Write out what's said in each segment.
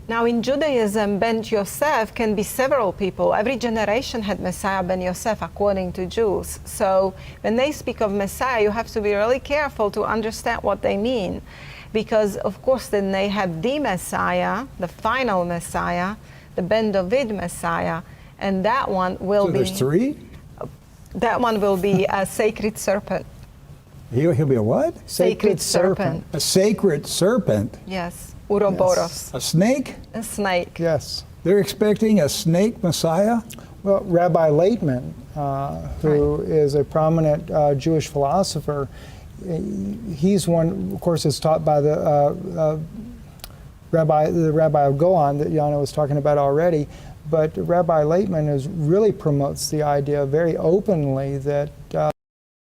Now in Judaism, Ben Yosef can be several people. Every generation had Messiah Ben Yosef according to Jews. So when they speak of Messiah, you have to be really careful to understand what they mean. Because of course then they have the Messiah, the final Messiah, the Ben David Messiah, and that one will be... So there's three? That one will be a sacred serpent. He'll be a what? Sacred serpent. A sacred serpent? Yes. Uroboros. A snake? A snake. Yes. They're expecting a snake Messiah? Well, Rabbi Laitman, who is a prominent Jewish philosopher, he's one, of course, is taught by the Rabbi of Goan that Yana was talking about already. But Rabbi Laitman really promotes the idea very openly that the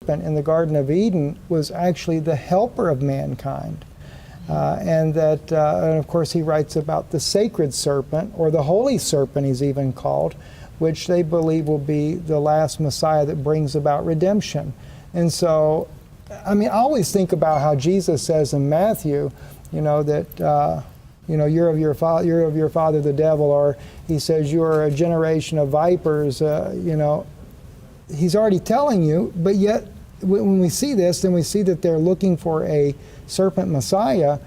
serpent in the Garden of Eden was actually the helper of mankind. And that, and of course, he writes about the sacred serpent, or the holy serpent he's even called, which they believe will be the last Messiah that brings about redemption. And so, I mean, I always think about how Jesus says in Matthew, you know, that, you know, you're of your father the devil, or he says you are a generation of vipers, you know. He's already telling you, but yet when we see this, then we see that they're looking for a serpent Messiah.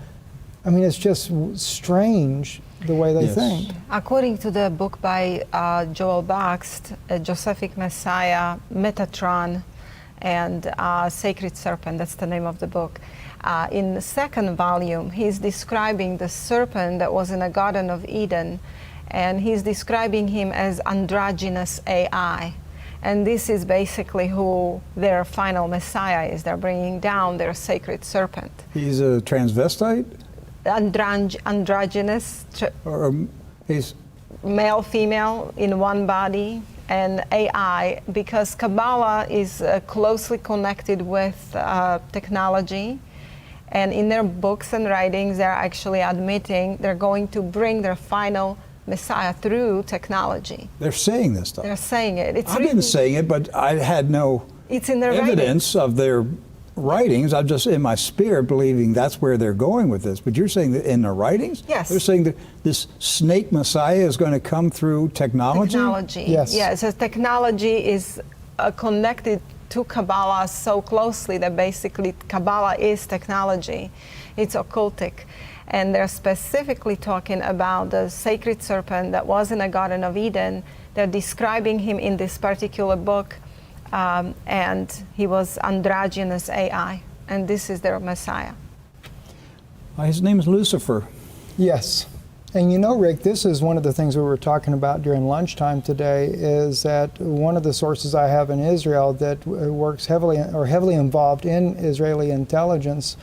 I mean, it's just strange the way they think. According to the book by Joel Baxt, Josephic Messiah, Metatron, and Sacred Serpent, that's the name of the book. In the second volume, he's describing the serpent that was in the Garden of Eden, and he's describing him as androgynous AI. And this is basically who their final Messiah is. They're bringing down their sacred serpent. He's a transvestite? Androgynous. Or he's male, female in one body, and AI, because Kabbalah is closely connected with technology. And in their books and writings, they're actually admitting they're going to bring their final Messiah through technology. They're saying this stuff. They're saying it. I've been saying it, but I had no evidence of their writings. I'm just in my spirit believing that's where they're going with this. But you're saying that in their writings? Yes. They're saying that this snake Messiah is going to come through technology? Technology. Yes. Yes, so technology is connected to Kabbalah so closely that basically Kabbalah is technology. It's occultic. And they're specifically talking about the sacred serpent that was in the Garden of Eden. They're describing him in this particular book, and he was androgynous AI, and this is their Messiah. His name is Lucifer. Yes. And you know, Rick, this is one of the things we were talking about during lunchtime today, is that one of the sources I have in Israel that works heavily involved in Israeli intelligence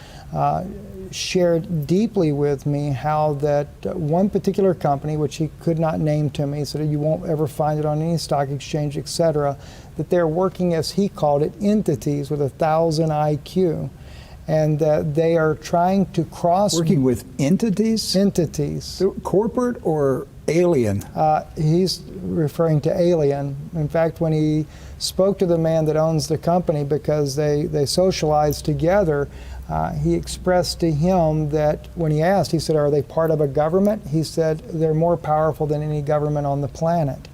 shared deeply with me how that one particular company, which he could not name to me, so that you won't ever find it on any stock exchange, etc., that they're working, as he called it, entities with 1,000 IQ. And they are trying to cross... Working with entities? Entities. Corporate or alien? He's referring to alien. In fact, when he spoke to the man that owns the company, because they socialized together, he expressed to him that when he asked, he said, are they part of a government? He said, they're more powerful than any government on the planet.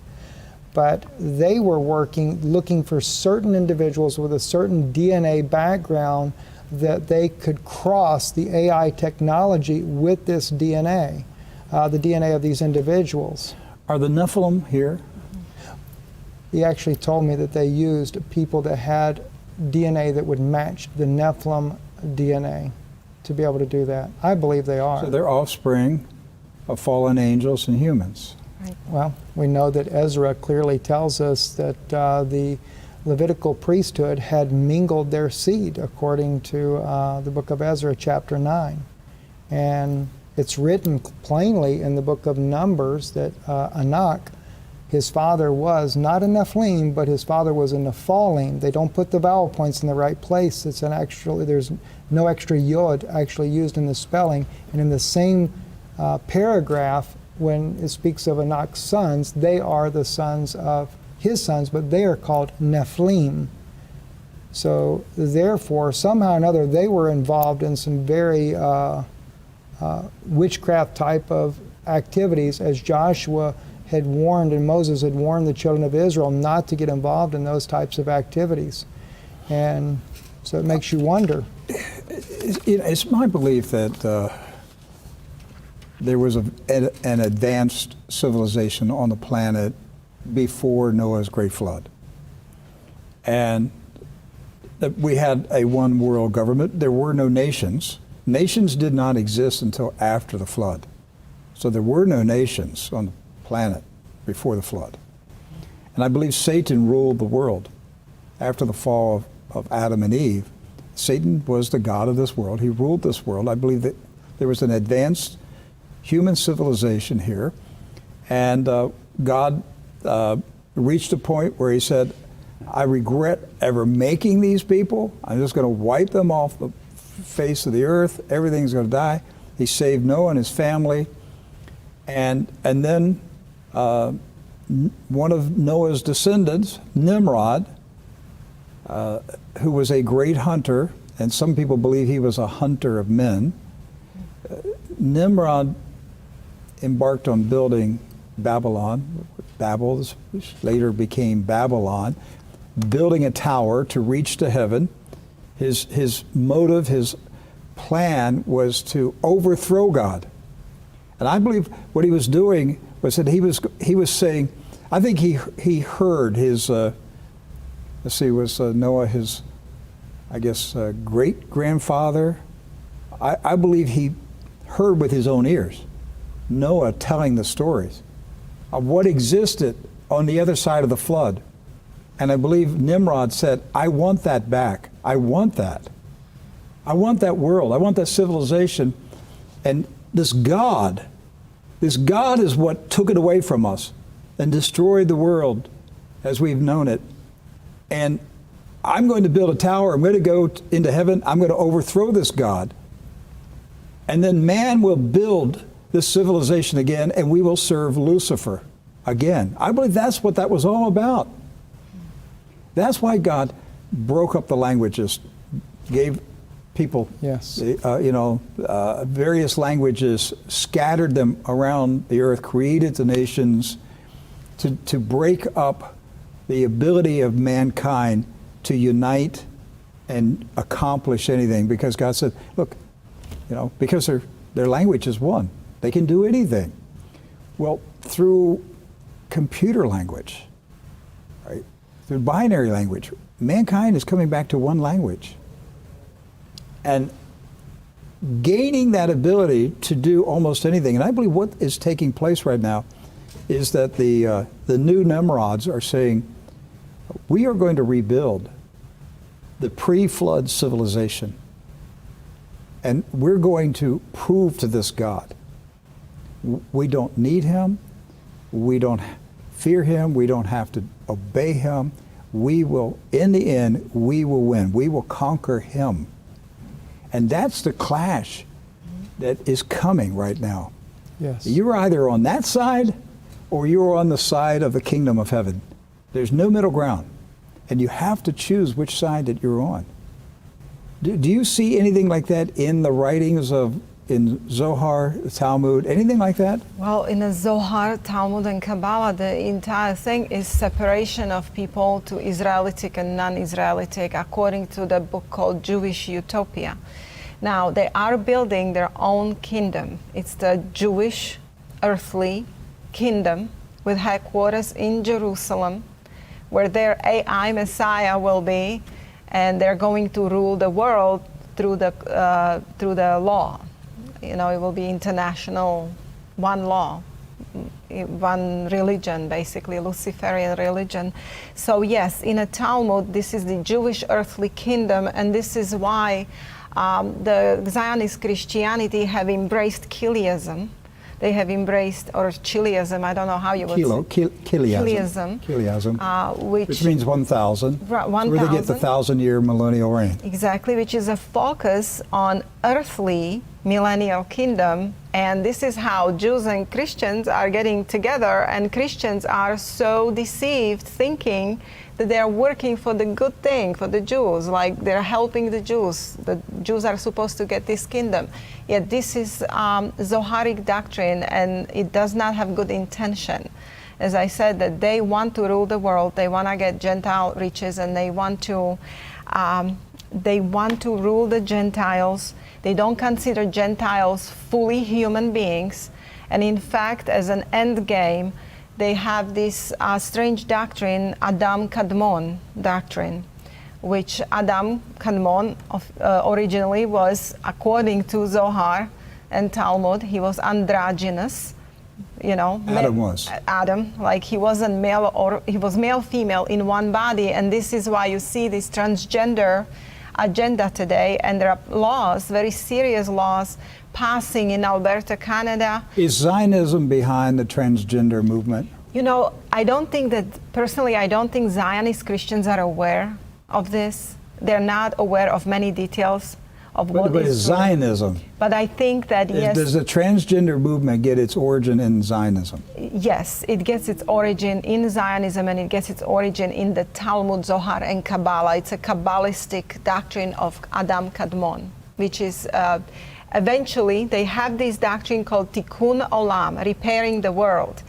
But they were looking for certain individuals with a certain DNA background that they could cross the AI technology with this DNA, the DNA of these individuals. Are the Nephilim here? He actually told me that they used people that had DNA that would match the Nephilim DNA to be able to do that. I believe they are. So they're offspring of fallen angels and humans. Right. Well, we know that Ezra clearly tells us that the Levitical priesthood had mingled their seed, according to the book of Ezra, chapter 9. And it's written plainly in the book of Numbers that Anak, his father was not a Nephilim, but his father was a Nephalim. They don't put the vowel points in the right place. It's an actually, there's no extra yod actually used in the spelling. And in the same paragraph, when it speaks of Anak's sons, they are the sons of his sons, but they are called Nephilim. So therefore, somehow or another, they were involved in some very witchcraft type of activities, as Joshua had warned and Moses had warned the children of Israel not to get involved in those types of activities. And so it makes you wonder. It's my belief that there was an advanced civilization on the planet before Noah's great flood. And that we had a one world government. There were no nations. Nations did not exist until after the flood. So there were no nations on the planet before the flood. And I believe Satan ruled the world. After the fall of Adam and Eve, Satan was the god of this world. He ruled this world. I believe that there was an advanced human civilization here. And God reached a point where he said, I regret ever making these people. I'm just going to wipe them off the face of the earth. Everything's going to die. He saved Noah and his family. And then one of Noah's descendants, Nimrod, who was a great hunter, and some people believe he was a hunter of men. Nimrod embarked on building Babylon, Babel, which later became Babylon, building a tower to reach to heaven. His motive, his plan was to overthrow God. And I believe what he was doing was that he was saying, I think he heard his, was Noah his, I guess, great-grandfather? I believe he heard with his own ears Noah telling the stories of what existed on the other side of the flood. And I believe Nimrod said, I want that back. I want that. I want that world. I want that civilization. And this God is what took it away from us and destroyed the world as we've known it. And I'm going to build a tower. I'm going to go into heaven. I'm going to overthrow this God. And then man will build this civilization again, and we will serve Lucifer again. I believe that's what that was all about. That's why God broke up the languages, gave people, various languages, scattered them around the earth, created the nations to break up the ability of mankind to unite and accomplish anything. Because God said, look, because their language is one, they can do anything. Well, through computer language, right? Through binary language, mankind is coming back to one language. And gaining that ability to do almost anything. And I believe what is taking place right now is that the new Nimrods are saying, we are going to rebuild the pre-flood civilization. And we're going to prove to this God, we don't need him, we don't fear him, we don't have to obey him. We will, in the end, we will win. We will conquer him. And that's the clash that is coming right now. Yes. You're either on that side or you're on the side of the kingdom of heaven. There's no middle ground. And you have to choose which side that you're on. Do you see anything like that in the writings in Zohar, Talmud, anything like that? Well, in the Zohar, Talmud, and Kabbalah, the entire thing is separation of people to Israelitic and non-Israelitic, according to the book called Jewish Utopia. Now, they are building their own kingdom. It's the Jewish earthly kingdom with headquarters in Jerusalem, where their AI Messiah will be, and they're going to rule the world through the law. It will be international, one law, one religion, basically, Luciferian religion. So yes, in a Talmud, this is the Jewish earthly kingdom, and this is why the Zionist Christianity have embraced Chiliasm. They have embraced, or Chiliasm, I don't know how you would say. Chiliasm, which means 1,000. 1,000. Where they get the 1,000-year millennial reign. Exactly, which is a focus on earthly millennial kingdom. And this is how Jews and Christians are getting together, and Christians are so deceived thinking that they are working for the good thing for the Jews, like they're helping the Jews. The Jews are supposed to get this kingdom. Yet this is Zoharic doctrine, and it does not have good intention. As I said, that they want to rule the world, they want to get Gentile riches, and they want to rule the Gentiles. They don't consider Gentiles fully human beings. And in fact, as an end game, they have this strange doctrine, Adam Kadmon doctrine, which Adam Kadmon originally was, according to Zohar and Talmud, he was androgynous. You know, Adam was. Adam, like he wasn't male, or he was male female in one body, and this is why you see this transgender agenda today, and there are laws, very serious laws, passing in Alberta, Canada. Is Zionism behind the transgender movement? You know, I don't think that, personally, I don't think Zionist Christians are aware of this. They're not aware of many details of what But is is Zionism? But I think that, yes. Does the transgender movement get its origin in Zionism? Yes, it gets its origin in Zionism, and it gets its origin in the Talmud, Zohar, and Kabbalah. It's a Kabbalistic doctrine of Adam Kadmon, which is eventually they have this doctrine called Tikkun Olam, repairing the world.